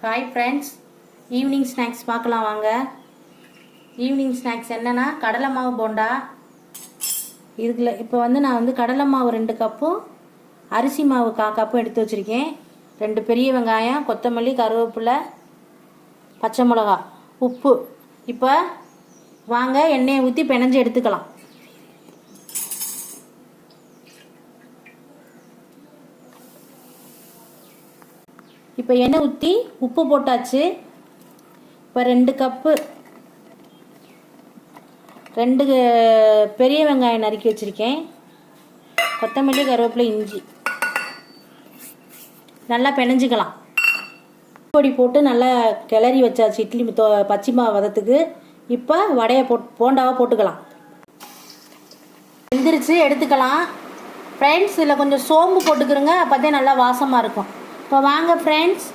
Hi friends, evening snacks பார்க்கலாம் வாங்க. Evening snacks என்னென்னா கடலை மாவு போண்டா. இதுக்குள்ள இப்போ நான் கடலை மாவு 2 கப்பும் அரிசி மாவு 1/4 கப்பும் எடுத்து வச்சுருக்கேன். 2 பெரிய வெங்காயம், கொத்தமல்லி, கருவேப்பிலை, பச்சை மிளகா, உப்பு. இப்போ வாங்க எண்ணெயை ஊற்றி பிணைஞ்சு எடுத்துக்கலாம். இப்போ எண்ணெய் ஊற்றி உப்பு போட்டாச்சு. இப்போ 2 கப்பு 2 பெரிய வெங்காயம் நறுக்கி வச்சுருக்கேன். கொத்தமல்லி, கருவேப்பிலை, இஞ்சி நல்லா பிணைஞ்சிக்கலாம். பொடி போட்டு நல்லா கிளறி வச்சாச்சு இட்லி பச்சை மாவு வதத்துக்கு. இப்போ வடையை போண்டாவை போட்டுக்கலாம். வெந்துருச்சு, எடுத்துக்கலாம். ஃப்ரெண்ட்ஸ், இதில் கொஞ்சம் சோம்பு போட்டுக்கிறோங்க, அப்போதே நல்லா வாசமாக இருக்கும். இப்போ வாங்க ஃப்ரெண்ட்ஸ்,